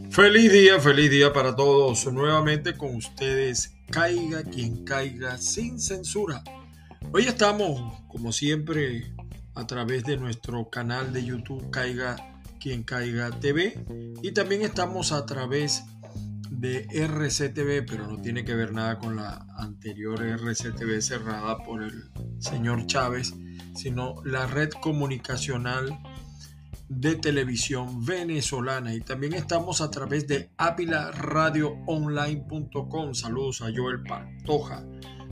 Feliz día para todos. Nuevamente con ustedes, caiga quien caiga sin censura. Hoy estamos, como siempre, a través de nuestro canal de YouTube, Caiga quien caiga TV, y también estamos a través de RCTV, pero no tiene que ver nada con la anterior RCTV cerrada por el señor Chávez, sino la red comunicacional de televisión venezolana. Y también estamos a través de avilaradioonline.com. Saludos a Joel Pantoja,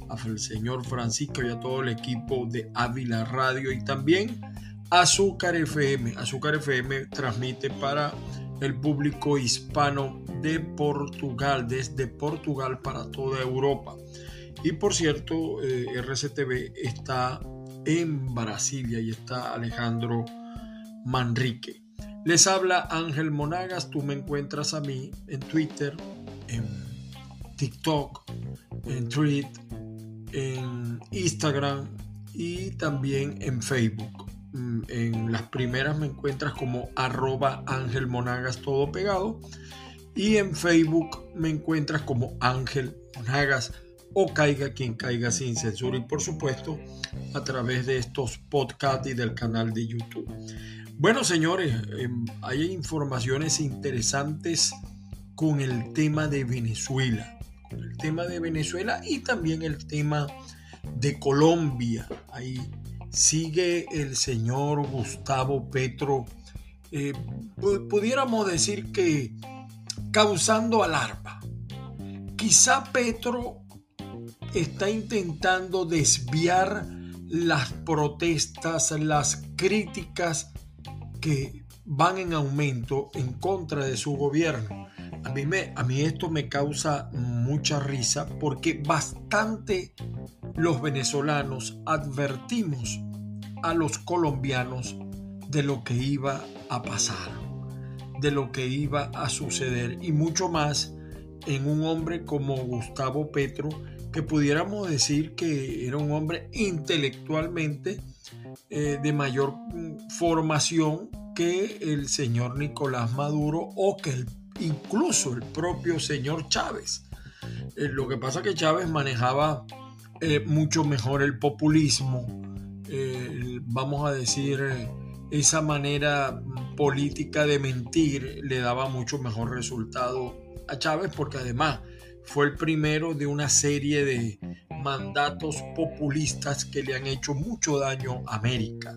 al señor Francisco y a todo el equipo de Ávila Radio, y también Azúcar FM. Azúcar FM transmite para el público hispano de Portugal, desde Portugal para toda Europa. Y por cierto, RCTV está en Brasilia y está Alejandro Manrique. Les habla Ángel Monagas. Tú me encuentras a mí en Twitter, en TikTok, en Thread, en Instagram y también en Facebook. En las primeras me encuentras como @Ángel Monagas, todo pegado, y en Facebook me encuentras como Ángel Monagas o Caiga quien caiga sin censura, y por supuesto a través de estos podcasts y del canal de YouTube. Bueno, señores, hay informaciones interesantes con el tema de Venezuela, y también el tema de Colombia. Ahí sigue el señor Gustavo Petro, pudiéramos decir que causando alarma. Quizá Petro está intentando desviar las protestas, las críticas que van en aumento en contra de su gobierno. A mí esto me causa mucha risa, porque bastante los venezolanos advertimos a los colombianos de lo que iba a pasar, de lo que iba a suceder, y mucho más en un hombre como Gustavo Petro, que pudiéramos decir que era un hombre intelectualmente de mayor formación que el señor Nicolás Maduro, o que incluso el propio señor Chávez. Lo que pasa es que Chávez manejaba mucho mejor el populismo, vamos a decir, esa manera política de mentir le daba mucho mejor resultado a Chávez, porque además fue el primero de una serie de mandatos populistas que le han hecho mucho daño a América,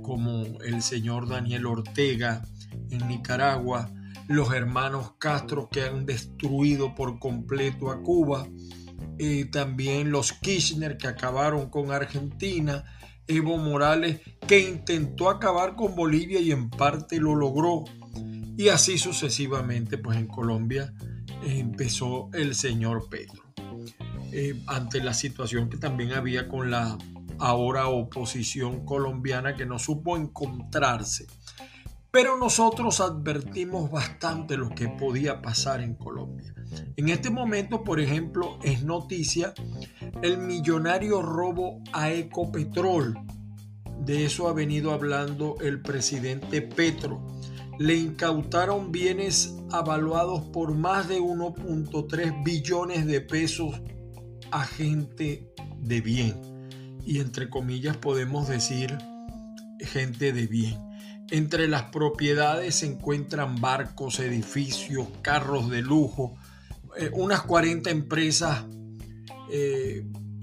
como el señor Daniel Ortega en Nicaragua, los hermanos Castro, que han destruido por completo a Cuba, también los Kirchner, que acabaron con Argentina, Evo Morales, que intentó acabar con Bolivia y en parte lo logró, y así sucesivamente. Pues en Colombia empezó el señor Petro, ante la situación que también había con la ahora oposición colombiana, que no supo encontrarse. Pero nosotros advertimos bastante lo que podía pasar en Colombia. En este momento, por ejemplo, es noticia el millonario robo a Ecopetrol. De eso ha venido hablando el presidente Petro. Le incautaron bienes avaluados por más de 1.3 billones de pesos a gente de bien. Y entre comillas podemos decir gente de bien. Entre las propiedades se encuentran barcos, edificios, carros de lujo. Unas 40 empresas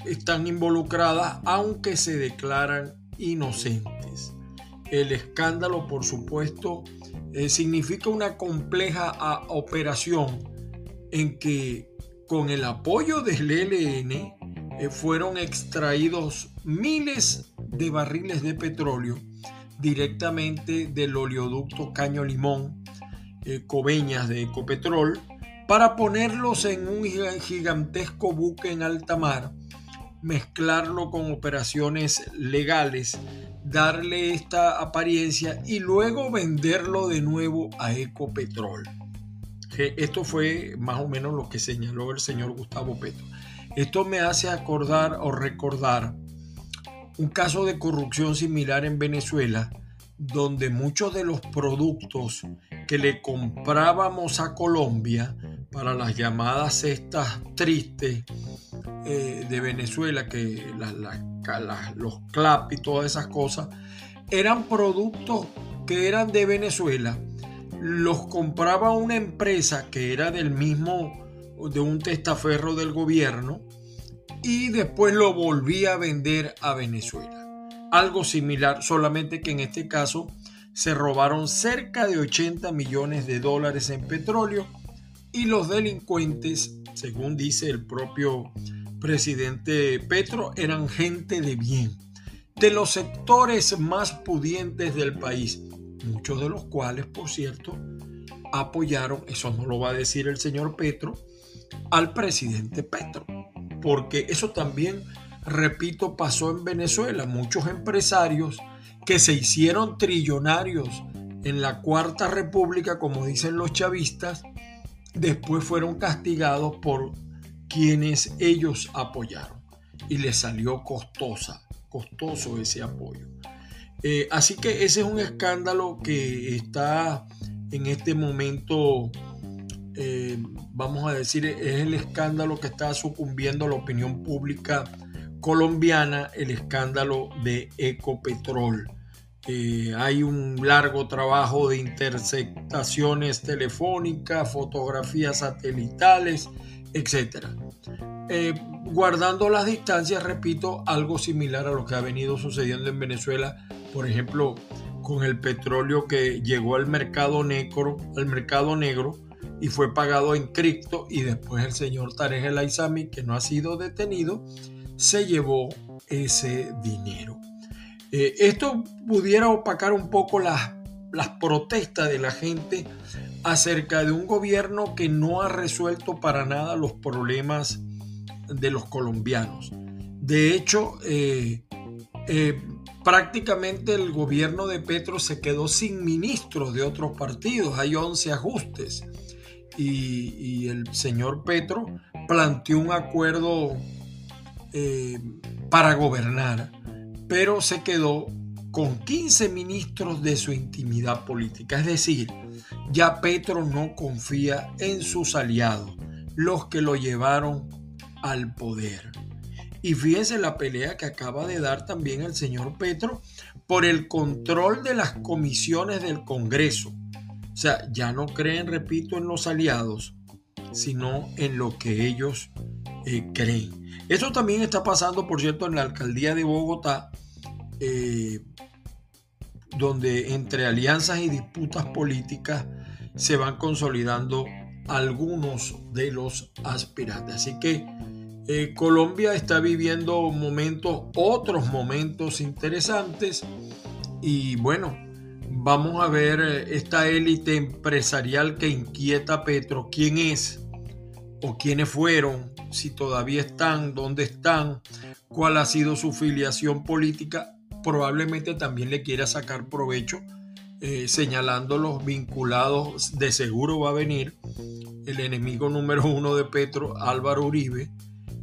están involucradas, aunque se declaran inocentes. El escándalo, por supuesto, significa una compleja operación en que, con el apoyo del ELN, fueron extraídos miles de barriles de petróleo directamente del oleoducto Caño Limón, Coveñas de Ecopetrol, para ponerlos en un gigantesco buque en alta mar, mezclarlo con operaciones legales, darle esta apariencia y luego venderlo de nuevo a Ecopetrol. Esto fue más o menos lo que señaló el señor Gustavo Petro. Esto me hace acordar o recordar un caso de corrupción similar en Venezuela, donde muchos de los productos que le comprábamos a Colombia para las llamadas cestas tristes de Venezuela, que los CLAP y todas esas cosas, eran productos que eran de Venezuela, los compraba una empresa que era de un testaferro del gobierno, y después lo volvía a vender a Venezuela. Algo similar, solamente que en este caso se robaron cerca de 80 millones de dólares en petróleo, y los delincuentes, según dice el propio presidente Petro, eran gente de bien, de los sectores más pudientes del país, muchos de los cuales, por cierto, apoyaron, eso no lo va a decir el señor Petro, al presidente Petro, porque eso también, repito, pasó en Venezuela. Muchos empresarios que se hicieron trillonarios en la Cuarta República, como dicen los chavistas, después fueron castigados por quienes ellos apoyaron, y les salió costoso ese apoyo. Así que ese es un escándalo que está en este momento, vamos a decir, es el escándalo que está sucumbiendo la opinión pública colombiana, el escándalo de Ecopetrol. Hay un largo trabajo de interceptaciones telefónicas, fotografías satelitales, etc. Guardando las distancias, repito, algo similar a lo que ha venido sucediendo en Venezuela, por ejemplo, con el petróleo que llegó al mercado negro y fue pagado en cripto, y después el señor Tarek El Aissami, que no ha sido detenido, se llevó ese dinero. Esto pudiera opacar un poco las protestas de la gente acerca de un gobierno que no ha resuelto para nada los problemas de los colombianos. De hecho, prácticamente el gobierno de Petro se quedó sin ministros de otros partidos. Hay 11 ajustes, y el señor Petro planteó un acuerdo para gobernar, pero se quedó con 15 ministros de su intimidad política. Es decir, ya Petro no confía en sus aliados, los que lo llevaron al poder. Y fíjense la pelea que acaba de dar también el señor Petro por el control de las comisiones del Congreso. O sea, ya no creen, repito, en los aliados, sino en lo que ellos creen. Esto también está pasando, por cierto, en la alcaldía de Bogotá, donde entre alianzas y disputas políticas se van consolidando algunos de los aspirantes. Así que Colombia está viviendo otros momentos interesantes, y bueno, vamos a ver esta élite empresarial que inquieta a Petro, quién es o quiénes fueron, si todavía están, dónde están, cuál ha sido su filiación política. Probablemente también le quiera sacar provecho, señalándolos vinculados. De seguro va a venir el enemigo número uno de Petro, Álvaro Uribe.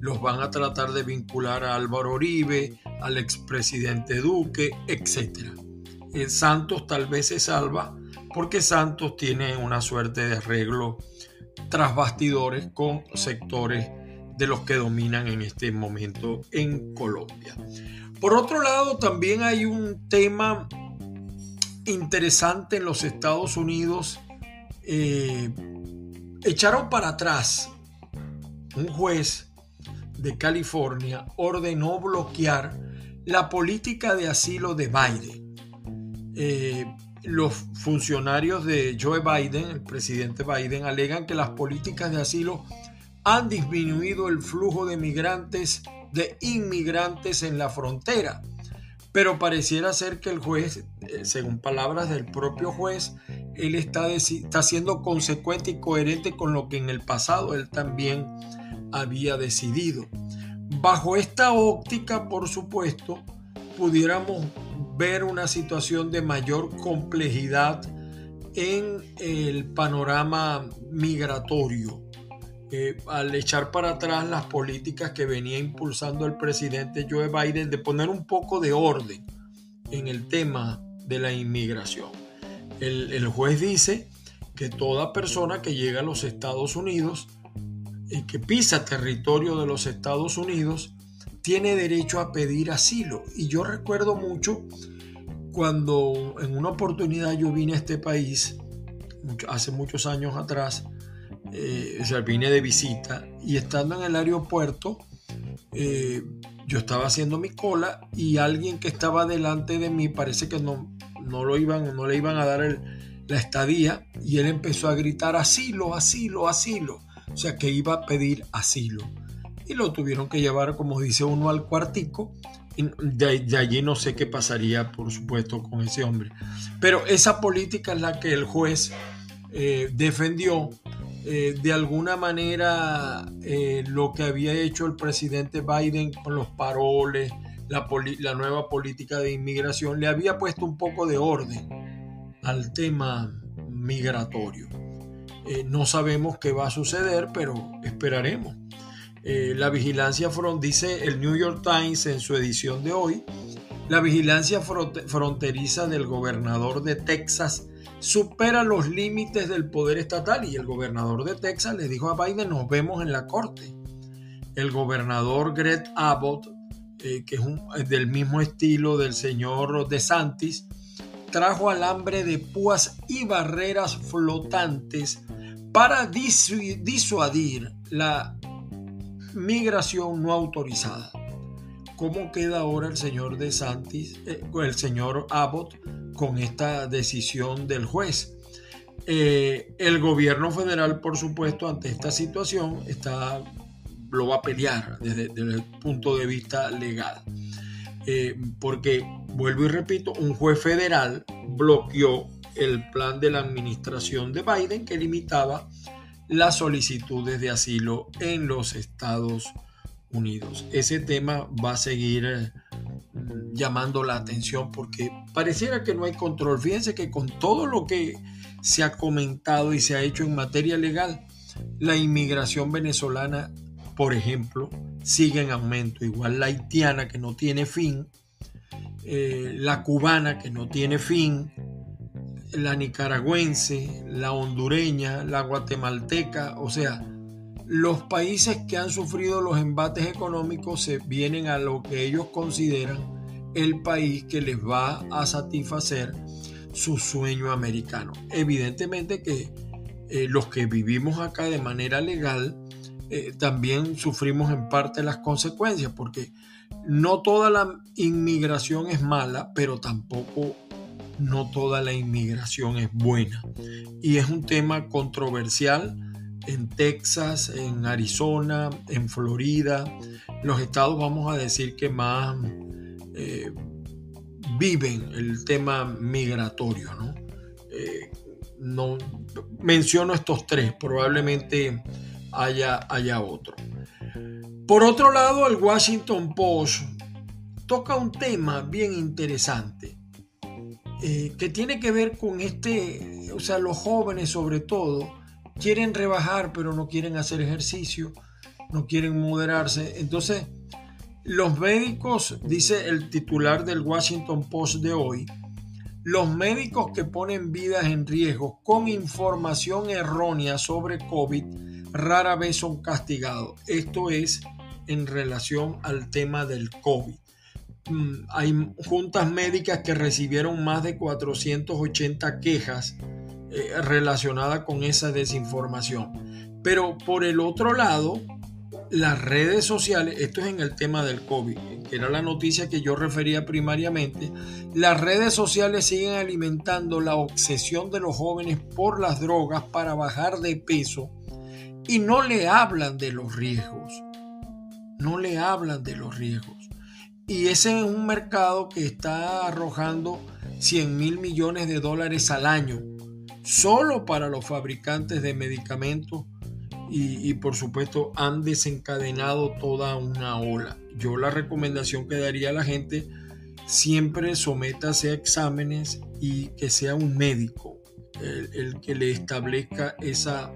Los van a tratar de vincular a Álvaro Uribe, al expresidente Duque, etc. Santos tal vez se salva, porque Santos tiene una suerte de arreglo tras bastidores con sectores de los que dominan en este momento en Colombia. Por otro lado, también hay un tema interesante en los Estados Unidos. Echaron para atrás. Un juez de California ordenó bloquear la política de asilo de Biden. Los funcionarios de Joe Biden, el presidente Biden, alegan que las políticas de asilo han disminuido el flujo de inmigrantes en la frontera, pero pareciera ser que el juez, según palabras del propio juez, él está siendo consecuente y coherente con lo que en el pasado él también había decidido. Bajo esta óptica, por supuesto, pudiéramos ver una situación de mayor complejidad en el panorama migratorio, al echar para atrás las políticas que venía impulsando el presidente Joe Biden de poner un poco de orden en el tema de la inmigración. El juez dice que toda persona que llega a los Estados Unidos y que pisa territorio de los Estados Unidos tiene derecho a pedir asilo. Y yo recuerdo mucho cuando en una oportunidad yo vine a este país, hace muchos años atrás, vine de visita y estando en el aeropuerto, yo estaba haciendo mi cola y alguien que estaba delante de mí parece que no le iban a dar la estadía y él empezó a gritar asilo, asilo, asilo. O sea que iba a pedir asilo. Y lo tuvieron que llevar, como dice uno, al cuartico. Y de allí no sé qué pasaría, por supuesto, con ese hombre. Pero esa política es la que el juez defendió. De alguna manera lo que había hecho el presidente Biden con los paroles, la nueva política de inmigración, le había puesto un poco de orden al tema migratorio. No sabemos qué va a suceder, pero esperaremos. La vigilancia dice el New York Times en su edición de hoy, la vigilancia fronteriza del gobernador de Texas supera los límites del poder estatal y el gobernador de Texas le dijo a Biden: nos vemos en la corte. El gobernador Greg Abbott, que es del mismo estilo del señor DeSantis, trajo alambre de púas y barreras flotantes para disuadir la migración no autorizada. ¿Cómo queda ahora el señor DeSantis, el señor Abbott, con esta decisión del juez? El gobierno federal, por supuesto, ante esta situación lo va a pelear desde el punto de vista legal. Porque, vuelvo y repito, un juez federal bloqueó el plan de la administración de Biden que limitaba las solicitudes de asilo en los Estados Unidos. Ese tema va a seguir llamando la atención porque pareciera que no hay control. Fíjense que con todo lo que se ha comentado y se ha hecho en materia legal, la inmigración venezolana, por ejemplo, sigue en aumento. Igual la haitiana, que no tiene fin, la cubana, que no tiene fin, la nicaragüense, la hondureña, la guatemalteca. O sea, los países que han sufrido los embates económicos se vienen a lo que ellos consideran el país que les va a satisfacer su sueño americano. Evidentemente que los que vivimos acá de manera legal también sufrimos en parte las consecuencias, porque no toda la inmigración es mala, pero tampoco no toda la inmigración es buena. Y es un tema controversial en Texas, en Arizona, en Florida, los estados, vamos a decir, que más viven el tema migratorio, ¿no? No menciono estos tres, probablemente haya otro. Por otro lado, el Washington Post toca un tema bien interesante que tiene que ver con los jóvenes sobre todo quieren rebajar, pero no quieren hacer ejercicio, no quieren moderarse. Entonces, los médicos, dice el titular del Washington Post de hoy, los médicos que ponen vidas en riesgo con información errónea sobre COVID rara vez son castigados. Esto es en relación al tema del COVID. Hay juntas médicas que recibieron más de 480 quejas relacionadas con esa desinformación. Pero por el otro lado, las redes sociales, esto es en el tema del COVID, que era la noticia que yo refería primariamente, las redes sociales siguen alimentando la obsesión de los jóvenes por las drogas para bajar de peso y no le hablan de los riesgos. No le hablan de los riesgos. Y ese es un mercado que está arrojando $100,000 millones al año solo para los fabricantes de medicamentos y por supuesto han desencadenado toda una ola. Yo la recomendación que daría a la gente: siempre sométase a exámenes y que sea un médico el que le establezca esa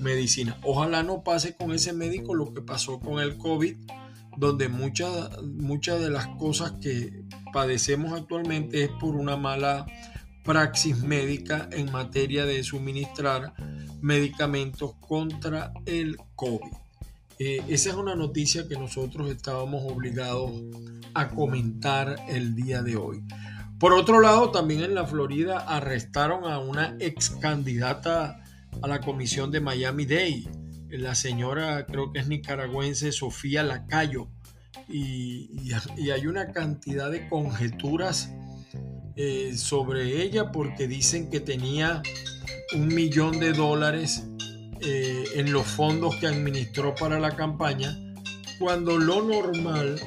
medicina. Ojalá no pase con ese médico lo que pasó con el COVID, donde muchas de las cosas que padecemos actualmente es por una mala praxis médica en materia de suministrar medicamentos contra el COVID. Esa es una noticia que nosotros estábamos obligados a comentar el día de hoy. Por otro lado, también en la Florida arrestaron a una ex candidata a la comisión de Miami-Dade, la señora, creo que es nicaragüense, Sofía Lacayo, y hay una cantidad de conjeturas sobre ella, porque dicen que tenía $1 millón en los fondos que administró para la campaña, cuando lo normal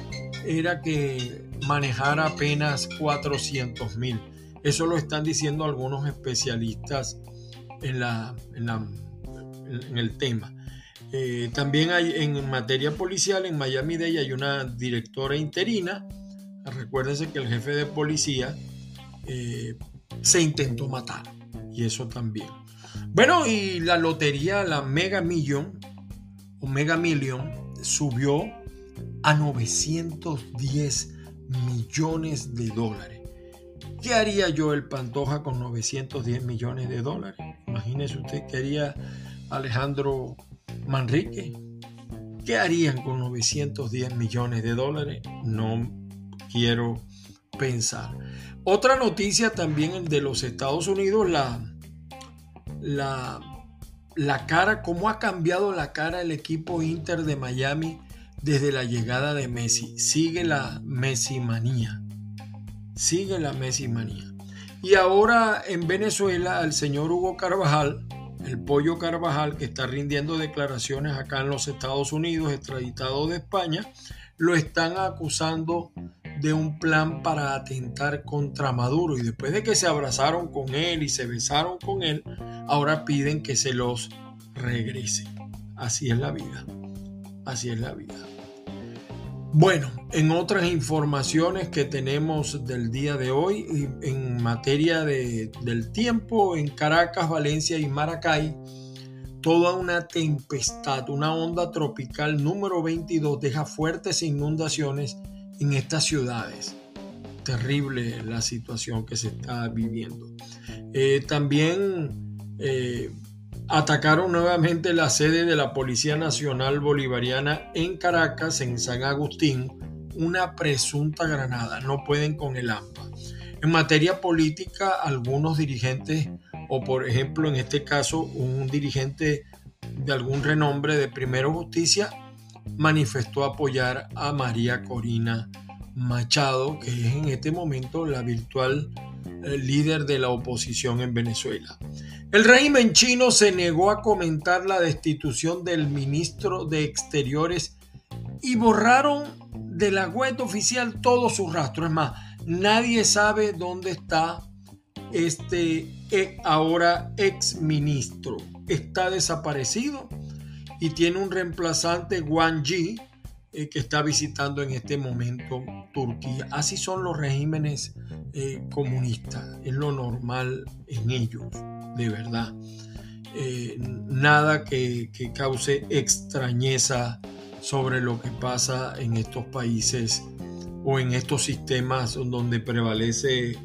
era que manejara apenas 400,000. Eso lo están diciendo algunos especialistas en el tema. También hay en materia policial en Miami-Dade hay una directora interina. Recuérdense que el jefe de policía se intentó matar, y eso también. Bueno, y la lotería, la Mega Million o Mega Million, subió a $910 millones. ¿Qué haría Joel Pantoja con $910 millones? Imagínese usted, ¿qué haría Alejandro Manrique? ¿Qué harían con $910 millones? No quiero pensar. Otra noticia también de los Estados Unidos, la cara, cómo ha cambiado la cara el equipo Inter de Miami desde la llegada de Messi. Sigue la Messi manía. Y ahora en Venezuela, el señor Hugo Carvajal, el Pollo Carvajal, que está rindiendo declaraciones acá en los Estados Unidos, extraditado de España, lo están acusando de un plan para atentar contra Maduro, y después de que se abrazaron con él y se besaron con él, ahora piden que se los regrese. Así es la vida. Bueno, en otras informaciones que tenemos del día de hoy, en materia del tiempo, en Caracas, Valencia y Maracay, toda una tempestad, una onda tropical número 22 deja fuertes inundaciones en estas ciudades. Terrible la situación que se está viviendo. También atacaron nuevamente la sede de la Policía Nacional Bolivariana en Caracas, en San Agustín, una presunta granada. No pueden con el AMPA. En materia política, algunos dirigentes, o por ejemplo en este caso un dirigente de algún renombre de Primero Justicia, manifestó apoyar a María Corina Machado, que es en este momento la virtual líder de la oposición en Venezuela. El régimen chino se negó a comentar la destitución del ministro de Exteriores y borraron de la web oficial todos sus rastros. Es más, nadie sabe dónde está este ahora ex ministro. Está desaparecido y tiene un reemplazante, Wang Yi, que está visitando en este momento Turquía. Así son los regímenes comunistas, es lo normal en ellos, de verdad. Nada que cause extrañeza sobre lo que pasa en estos países o en estos sistemas donde prevalece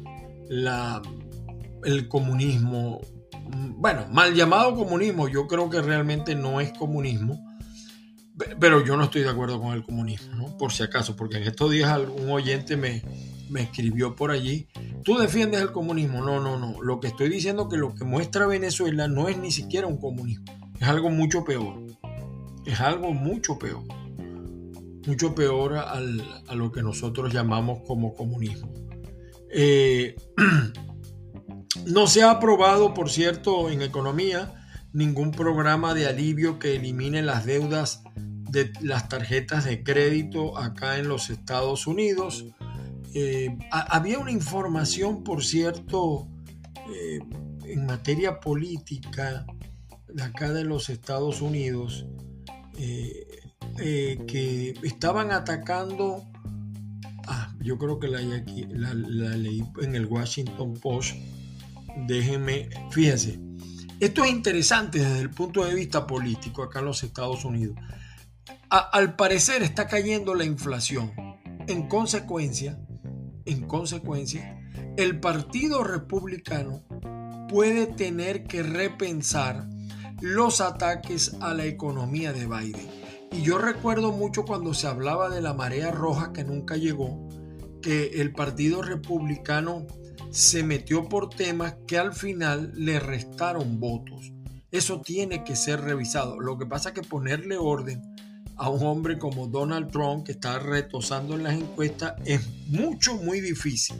el comunismo. Bueno, mal llamado comunismo, yo creo que realmente no es comunismo, pero yo no estoy de acuerdo con el comunismo, ¿no? Por si acaso, porque en estos días algún oyente me escribió por allí: ¿tú defiendes el comunismo? No. Lo que estoy diciendo es que lo que muestra Venezuela no es ni siquiera un comunismo. Es algo mucho peor. Mucho peor a lo que nosotros llamamos como comunismo. No se ha aprobado, por cierto, en economía, ningún programa de alivio que elimine las deudas de las tarjetas de crédito acá en los Estados Unidos. Había una información, por cierto, en materia política de acá de los Estados Unidos, que estaban atacando, yo creo que la leí en el Washington Post. Fíjense, esto es interesante desde el punto de vista político acá en los Estados Unidos. Al parecer está cayendo la inflación. En consecuencia, en consecuencia, el Partido Republicano puede tener que repensar los ataques a la economía de Biden. Y yo recuerdo mucho cuando se hablaba de la marea roja que nunca llegó, que el Partido Republicano se metió por temas que al final le restaron votos. Eso tiene que ser revisado. Lo que pasa es que ponerle orden a un hombre como Donald Trump, que está retosando en las encuestas, es muy difícil.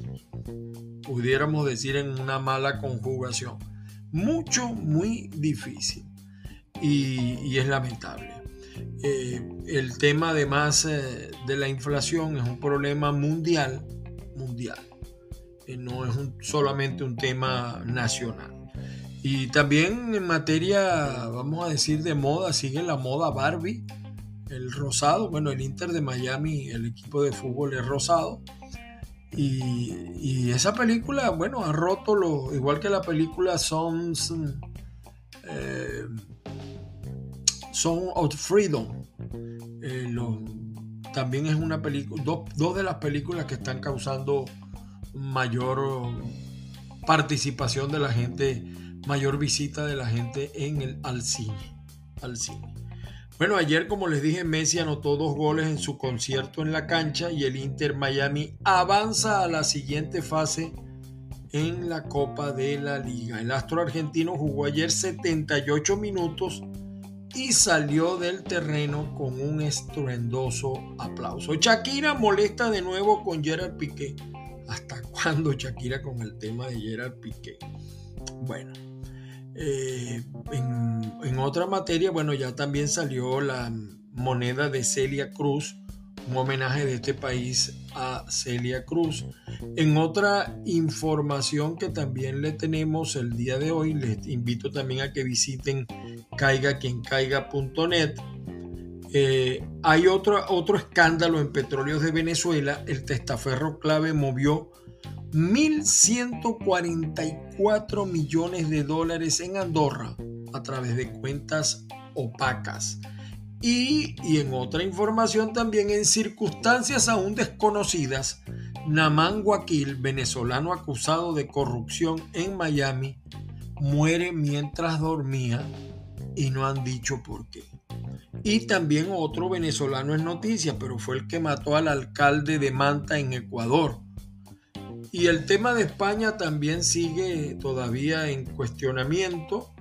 Pudiéramos decir en una mala conjugación. Muy difícil. Y es lamentable. El tema además de la inflación es un problema mundial. No es solamente un tema nacional. Y también en materia, vamos a decir, de moda, sigue la moda Barbie, el rosado. Bueno, el Inter de Miami, el equipo de fútbol es rosado. Y esa película, bueno, ha roto igual que la película Song of Freedom. También es una película, dos de las películas que están causando mayor participación de la gente, mayor visita de la gente al cine. Bueno, ayer, como les dije, Messi anotó 2 goles en su concierto en la cancha y el Inter Miami avanza a la siguiente fase en la Copa de la Liga. El astro argentino jugó ayer 78 minutos y salió del terreno con un estruendoso aplauso. Shakira molesta de nuevo con Gerard Piqué. ¿Hasta cuándo Shakira con el tema de Gerard Piqué? Bueno, en otra materia, bueno, ya también salió la moneda de Celia Cruz, un homenaje de este país a Celia Cruz. En otra información que también le tenemos el día de hoy, les invito también a que visiten caigaquiencaiga.net. Hay otro escándalo en Petróleos de Venezuela. El testaferro clave movió 1.144 millones de dólares en Andorra a través de cuentas opacas. Y en otra información también, en circunstancias aún desconocidas, Namán Guaquil, venezolano acusado de corrupción en Miami, muere mientras dormía y no han dicho por qué. Y también otro venezolano es noticia, pero fue el que mató al alcalde de Manta en Ecuador. Y el tema de España también sigue todavía en cuestionamiento.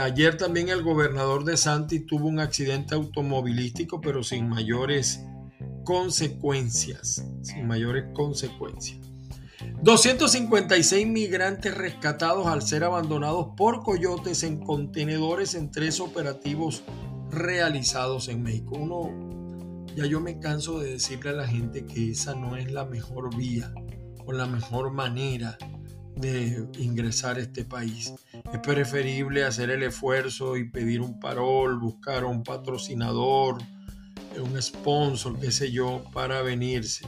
Ayer también el gobernador de Santi tuvo un accidente automovilístico, pero sin mayores consecuencias. 256 migrantes rescatados al ser abandonados por coyotes en contenedores en 3 operativos realizados en México. Ya yo me canso de decirle a la gente que esa no es la mejor vía o la mejor manera de ingresar a este país. Es preferible hacer el esfuerzo y pedir un parol, buscar a un patrocinador, un sponsor, qué sé yo, para venirse.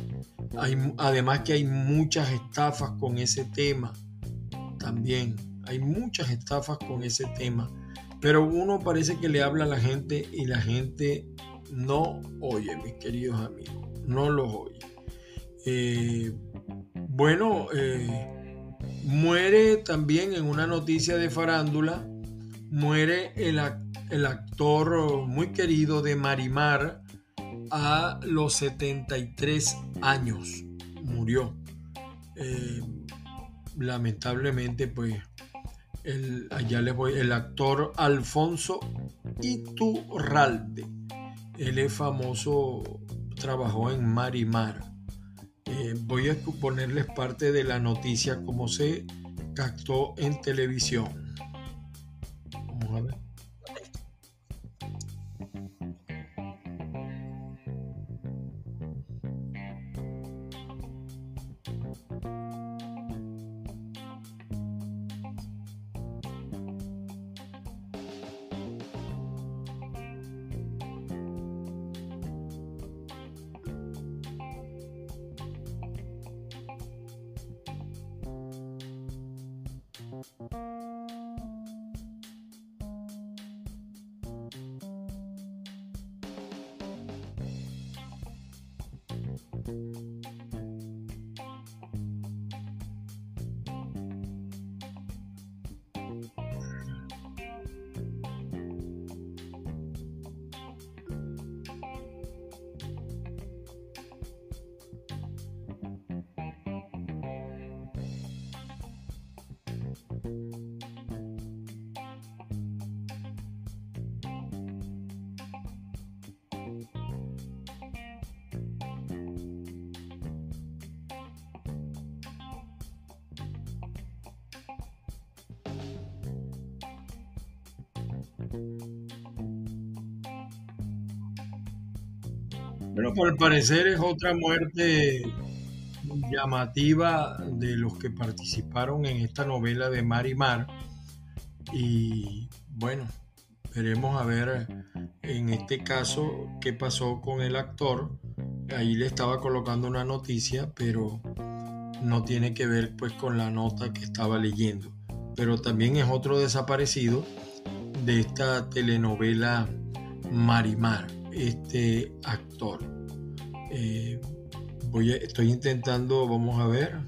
Además que hay muchas estafas con ese tema. También hay muchas estafas con ese tema. Pero uno parece que le habla a la gente y la gente no oye, mis queridos amigos. No los oye. Muere también en una noticia de farándula, muere el actor muy querido de Marimar a los 73 años. Murió. Lamentablemente, pues, el actor Alfonso Iturralde. Él es famoso, trabajó en Marimar. Voy a ponerles parte de la noticia como se captó en televisión. Vamos a ver. Bueno, al parecer es otra muerte llamativa de los que participaron en esta novela de Mar y Mar. Y bueno, veremos a ver en este caso qué pasó con el actor. Ahí le estaba colocando una noticia, pero no tiene que ver pues con la nota que estaba leyendo. Pero también es otro desaparecido de esta telenovela Marimar, este actor. Eh, estoy intentando, vamos a ver,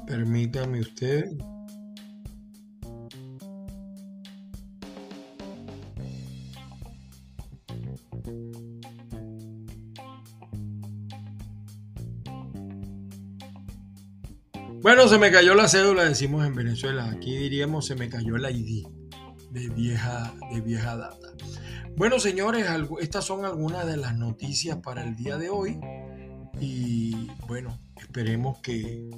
permítame usted. Bueno, se me cayó la cédula, decimos en Venezuela. Aquí diríamos se me cayó el ID de vieja data. Bueno, señores, estas son algunas de las noticias para el día de hoy. Y bueno, esperemos que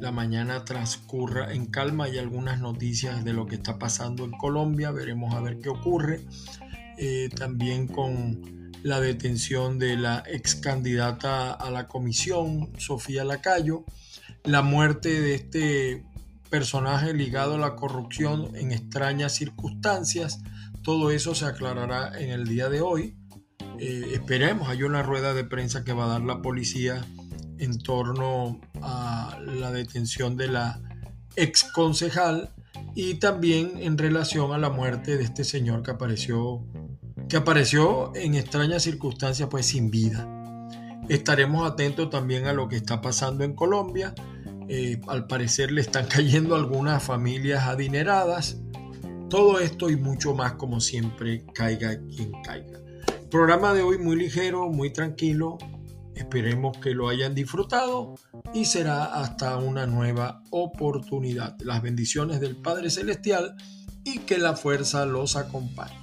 la mañana transcurra en calma. Hay algunas noticias de lo que está pasando en Colombia. Veremos a ver qué ocurre. También con la detención de la ex candidata a la comisión, Sofía Lacayo. La muerte de este personaje ligado a la corrupción en extrañas circunstancias. Todo eso se aclarará en el día de hoy. Esperemos, hay una rueda de prensa que va a dar la policía en torno a la detención de la ex concejal y también en relación a la muerte de este señor que apareció en extrañas circunstancias, pues sin vida. Estaremos atentos también a lo que está pasando en Colombia. Al parecer le están cayendo algunas familias adineradas. Todo esto y mucho más, como siempre, caiga quien caiga. Programa de hoy muy ligero, muy tranquilo. Esperemos que lo hayan disfrutado y será hasta una nueva oportunidad. Las bendiciones del Padre Celestial y que la fuerza los acompañe.